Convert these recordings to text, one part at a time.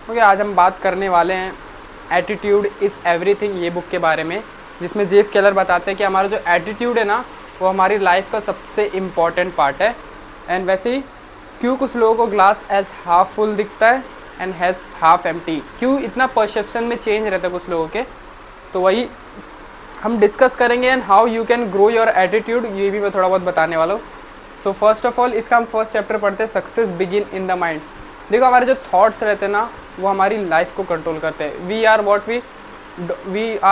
Okay, आज हम बात करने वाले हैं एटीट्यूड इज़ एवरीथिंग ये बुक के बारे में, जिसमें जेफ केलर बताते हैं कि हमारा जो एटीट्यूड है ना वो हमारी लाइफ का सबसे इम्पॉर्टेंट पार्ट है। एंड वैसे ही क्यों कुछ लोगों को ग्लास एज हाफ फुल दिखता है एंड हैज़ हाफ एम्प्टी, क्यों इतना परसेप्शन में चेंज रहता है कुछ लोगों के, तो वही हम डिस्कस करेंगे। And how you can grow your attitude, ये भी मैं थोड़ा बहुत बताने वाला हूँ। सो फर्स्ट ऑफ ऑल इसका हम फर्स्ट चैप्टर पढ़ते हैं, success begin in the mind. देखो हमारे जो थॉट्स रहते हैं ना वो हमारी लाइफ को कंट्रोल करते हैं। We are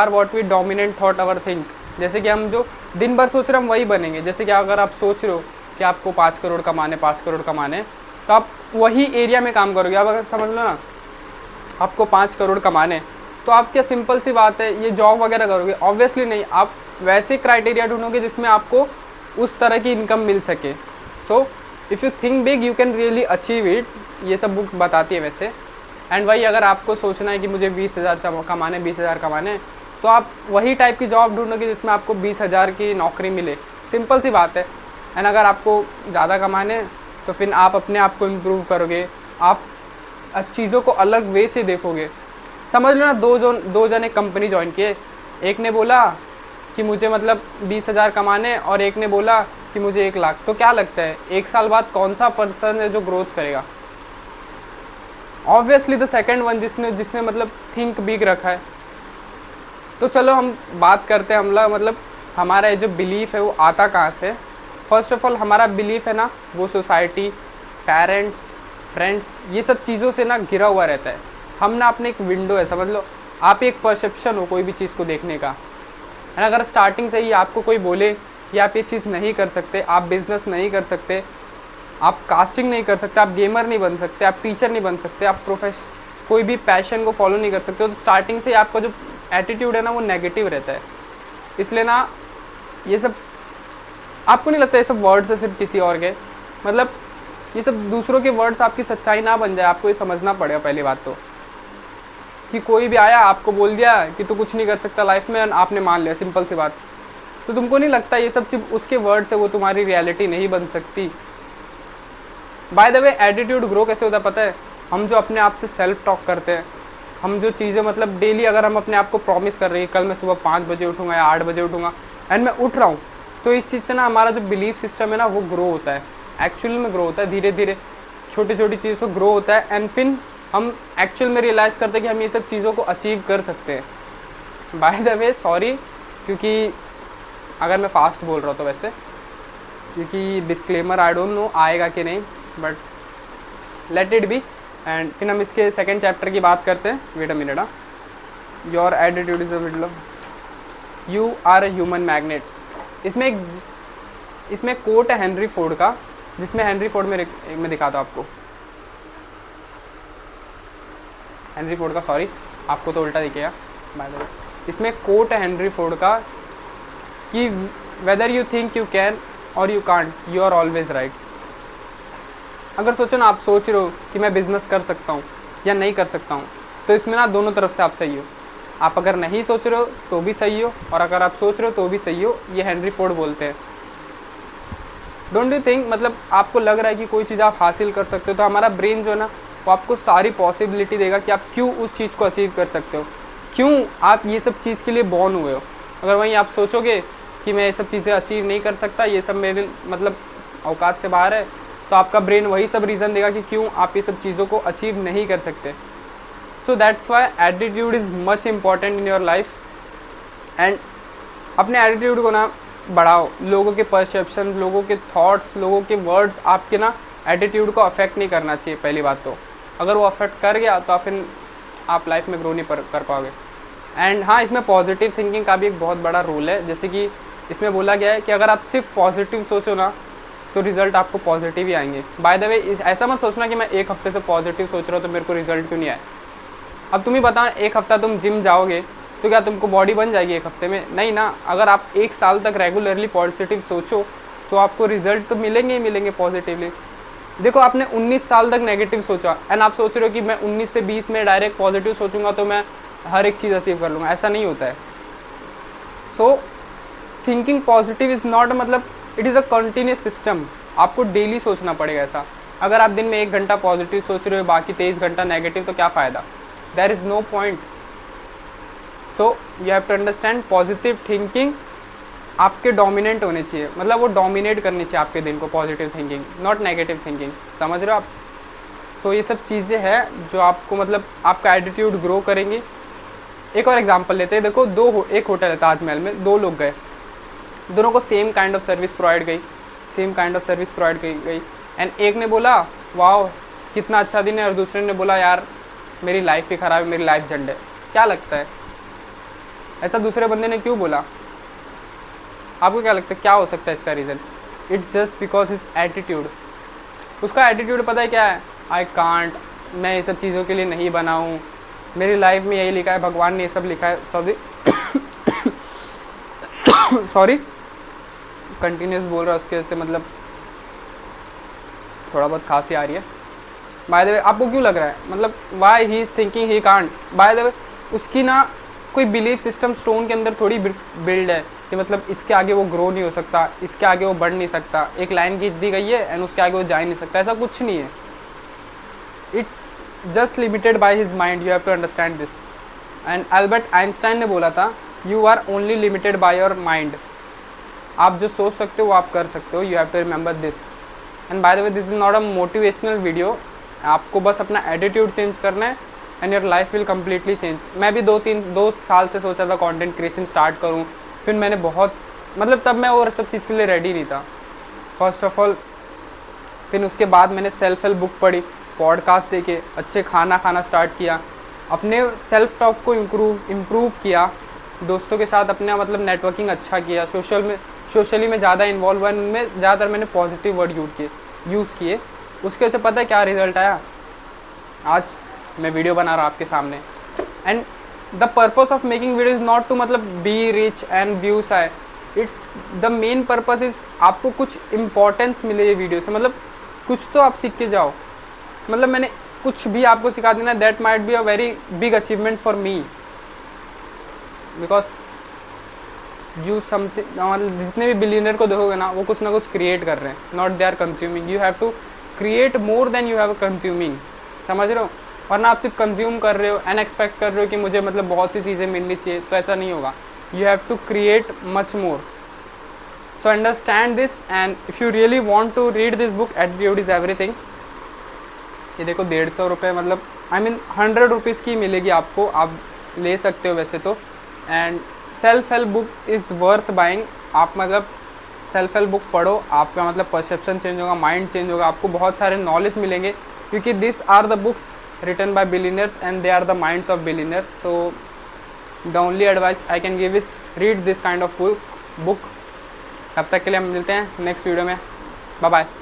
what we dominant thought our think. जैसे कि हम जो दिन भर सोच रहे हैं हम वही बनेंगे। जैसे कि अगर आप सोच रहे हो कि आपको 5 करोड़ कमाने, तो आप वही एरिया में काम करोगे। अब अगर समझ लो ना आपको 5 करोड़ कमाने, तो आप क्या सिंपल सी बात है ये जॉब वगैरह करोगे? ऑब्वियसली नहीं, आप वैसे क्राइटेरिया ढूंढोगे जिसमें आपको उस तरह की इनकम मिल सके। So if you think big you can really achieve it, ये सब बुक बताती है वैसे। एंड वही अगर आपको सोचना है कि मुझे 20,000 कमाने, 20,000 कमाने, तो आप वही टाइप की जॉब ढूंढोगे जिसमें आपको 20,000 की नौकरी मिले। सिंपल सी बात है। एंड अगर आपको ज़्यादा कमाने तो फिर आप अपने आप को इम्प्रूव करोगे, आप चीज़ों को अलग वे से देखोगे। समझ लो ना दो जने कंपनी ज्वाइन किए, एक ने बोला कि मुझे मतलब 20,000 कमाने और एक ने बोला कि मुझे 1 लाख। तो क्या लगता है 1 साल बाद कौन सा पर्सन है जो ग्रोथ करेगा? ऑब्वियसली द सेकंड वन, जिसने मतलब थिंक बिग रखा है। तो चलो हम बात करते हैं मतलब हमारा ये जो बिलीफ है वो आता कहाँ से। फर्स्ट ऑफ ऑल हमारा बिलीफ है ना वो सोसाइटी, पेरेंट्स, फ्रेंड्स, ये सब चीज़ों से ना घिरा हुआ रहता है। हम ना अपने एक विंडो है, समझ लो आप एक परसेप्शन हो कोई भी चीज़ को देखने का। एंड अगर स्टार्टिंग से ही आपको कोई बोले कि आप ये चीज़ नहीं कर सकते, आप बिज़नेस नहीं कर सकते, आप कास्टिंग नहीं कर सकते, आप गेमर नहीं बन सकते, आप टीचर नहीं बन सकते, आप कोई भी पैशन को फॉलो नहीं कर सकते, तो स्टार्टिंग से आपका जो एटीट्यूड है ना वो नेगेटिव रहता है। इसलिए ना ये सब आपको नहीं लगता ये सब वर्ड्स है सिर्फ किसी और के, मतलब ये सब दूसरों के वर्ड्स आपकी सच्चाई ना बन जाए। आपको ये समझना पड़ेगा पहली बात तो, कि कोई भी आया आपको बोल दिया कि तू कुछ नहीं कर सकता लाइफ में, आपने मान लिया, सिंपल सी बात। तो तुमको नहीं लगता ये सब सिर्फ उसके वर्ड्स है, वो तुम्हारी रियलिटी नहीं बन सकती। Bye the way attitude grow कैसे होता है पता है? हम जो अपने आप से सेल्फ टॉक करते हैं, हम जो चीज़ें मतलब डेली अगर हम अपने आप को प्रॉमिस कर रहे हैं कल मैं सुबह 5 बजे उठूँगा या 8 बजे उठूँगा, एंड मैं उठ रहा हूँ, तो इस चीज़ से ना हमारा जो बिलीफ सिस्टम है ना वो ग्रो होता है, एक्चुअल में ग्रो होता है। धीरे धीरे छोटी छोटी चीज़ों से ग्रो होता है एंड फिर हम एक्चुअल में रियलाइज़ करते हैं कि हम ये सब चीज़ों को अचीव कर सकते हैं। बाय द वे सॉरी, क्योंकि अगर मैं फास्ट बोल रहा हूँ तो वैसे, क्योंकि डिस्क्लेमर आई डोंट नो आएगा कि नहीं, but let it be. And फिर हम इसके सेकंड चैप्टर की बात करते हैं। Wait a minute, your attitude is the middle of you are a human magnet. इसमें कोट है हेनरी फोर्ड का, जिसमें हेनरी फोर्ड में मैं दिखाता हूँ आपको। हेनरी फोर्ड का, सॉरी आपको तो उल्टा दिखेगा बाय द वे। इसमें कोट है हेनरी फोर्ड का कि whether you think you can or you can't, you are always right. अगर सोचो ना, आप सोच रहे हो कि मैं बिज़नेस कर सकता हूँ या नहीं कर सकता हूँ, तो इसमें ना दोनों तरफ से आप सही हो। आप अगर नहीं सोच रहे हो तो भी सही हो, और अगर आप सोच रहे हो तो भी सही हो। ये हेनरी फोर्ड बोलते हैं। डोंट यू थिंक, मतलब आपको लग रहा है कि कोई चीज़ आप हासिल कर सकते हो, तो हमारा ब्रेन जो है ना वो आपको सारी पॉसिबिलिटी देगा कि आप क्यों उस चीज़ को अचीव कर सकते हो, क्यों आप ये सब चीज़ के लिए बॉर्न हुए हो। अगर वहीं आप सोचोगे कि मैं ये सब चीज़ें अचीव नहीं कर सकता, ये सब मेरे मतलब औकात से बाहर है, तो आपका ब्रेन वही सब रीज़न देगा कि क्यों आप ये सब चीज़ों को अचीव नहीं कर सकते। So that's why attitude is much important in your life. And अपने एटीट्यूड को ना बढ़ाओ। लोगों के परसेप्शन, लोगों के थॉट्स, लोगों के वर्ड्स आपके ना एटीट्यूड को अफेक्ट नहीं करना चाहिए पहली बात तो। अगर वो अफेक्ट कर गया तो फिर आप लाइफ में ग्रो नहीं कर पाओगे। एंड हाँ, इसमें पॉजिटिव थिंकिंग का भी एक बहुत बड़ा रोल है। जैसे कि इसमें बोला गया है कि अगर आप सिर्फ पॉजिटिव सोचो ना तो रिज़ल्ट आपको पॉजिटिव ही आएंगे। बाय द वे ऐसा मत सोचना कि मैं 1 हफ्ते से पॉजिटिव सोच रहा हूँ तो मेरे को रिजल्ट क्यों नहीं आया। अब तुम ही बताओ, 1 हफ्ता तुम जिम जाओगे तो क्या तुमको बॉडी बन जाएगी 1 हफ्ते में? नहीं ना। अगर आप 1 साल तक रेगुलरली पॉजिटिव सोचो तो आपको रिजल्ट तो मिलेंगे ही मिलेंगे पॉजिटिवली। देखो आपने 19 साल तक नेगेटिव सोचा एंड आप सोच रहे हो कि मैं 19 से 20 में डायरेक्ट पॉजिटिव सोचूंगा तो मैं हर एक चीज़ अचीव कर लूँगा। ऐसा नहीं होता है। So thinking positive is not, मतलब it is a continuous system. आपको डेली सोचना पड़ेगा ऐसा। अगर आप दिन में 1 घंटा पॉजिटिव सोच रहे हो, बाकी 23 घंटा नेगेटिव, तो क्या फ़ायदा? There is no point. So you have to understand, positive thinking आपके डोमिनेंट होने चाहिए, मतलब वो डोमिनेट करनी चाहिए आपके दिन को, positive thinking, not negative thinking. समझ रहे हो आप? सो ये सब चीज़ें हैं जो आपको मतलब आपका एटीट्यूड ग्रो करेंगी। एक और एग्जांपल लेते हैं। देखो एक होटल है ताजमहल में, 2 लोग गए, दोनों को same kind of service provide गई एंड एक ने बोला वाह कितना अच्छा दिन है, और दूसरे ने बोला यार मेरी लाइफ ही ख़राब है, मेरी लाइफ झंड है। क्या लगता है ऐसा दूसरे बंदे ने क्यों बोला? आपको क्या लगता है क्या हो सकता है इसका reason? It's just because his attitude. उसका एटीट्यूड पता है क्या है? आई कांट, मैं ये सब चीज़ों के लिए नहीं बना हूँ, मेरी लाइफ में यही लिखा है, भगवान ने ये सब लिखा है। सॉरी कंटिन्यूस बोल रहा है, उसके वजह से मतलब थोड़ा बहुत खांसी आ रही है। बाय द वे आपको क्यों लग रहा है मतलब why he is thinking he can't? Bye the वे उसकी ना कोई बिलीफ सिस्टम स्टोन के अंदर थोड़ी बिल्ड है कि मतलब इसके आगे वो ग्रो नहीं हो सकता, इसके आगे वो बढ़ नहीं सकता, एक लाइन खींच दी गई है एंड उसके आगे वो जा ही नहीं सकता। ऐसा कुछ नहीं है, it's just limited by his mind. You have to understand this. And Albert Einstein ने बोला था you are only limited by your mind. आप जो सोच सकते हो वो आप कर सकते हो। You have to remember this. And by the way this is not a motivational video, आपको बस अपना एटीट्यूड चेंज करना है and your life will completely change. मैं भी 2 साल से सोचा था कंटेंट क्रिएशन स्टार्ट करूं, फिर मैंने बहुत मतलब तब मैं और सब चीज़ के लिए रेडी नहीं था फर्स्ट ऑफ ऑल। फिर उसके बाद मैंने सेल्फ हेल्प बुक पढ़ी, पॉडकास्ट देखे, अच्छे खाना स्टार्ट किया, अपने सेल्फ टॉक को इम्प्रूव किया, दोस्तों के साथ अपना मतलब नेटवर्किंग अच्छा किया, सोशली में ज़्यादा इन्वॉल्व हुआ, उनमें ज़्यादातर मैंने पॉजिटिव वर्ड यूज़ किए। उसके वजह से पता है क्या रिजल्ट आया? आज मैं वीडियो बना रहा हूँ आपके सामने। And the purpose of making video is not to मतलब बी रिच एंड व्यूज आए, it's the main purpose is आपको कुछ इम्पोर्टेंस मिले ये वीडियो से, मतलब कुछ तो आप सीख के जाओ। मतलब मैंने कुछ भी आपको सिखा देना, that might be a very big achievement for me, because you something मतलब जितने भी बिलियनर को देखोगे ना वो कुछ ना कुछ क्रिएट कर रहे हैं, not they are consuming. You have to create more than you have consuming. समझ रहे हो? वरना आप सिर्फ कंज्यूम कर रहे हो एंड एक्सपेक्ट कर रहे हो कि मुझे मतलब बहुत सी चीज़ें मिलनी चाहिए, तो ऐसा नहीं होगा। You have to create much more. So understand this and if you really want to read this book, attitude is everything. ये देखो 150 रुपये मतलब आई मीन 100 रुपीज़ की मिलेगी आपको, आप ले सकते हो वैसे तो। And self help book is worth buying. आप मतलब सेल्फ हेल्प बुक पढ़ो, आपका मतलब परसेप्शन चेंज होगा, माइंड चेंज होगा, आपको बहुत सारे नॉलेज मिलेंगे, क्योंकि this are the books written by billionaires and they are the minds of billionaires. So the only advice I can give is read this kind of book. तब तक के लिए हम मिलते हैं नेक्स्ट वीडियो में। Bye bye.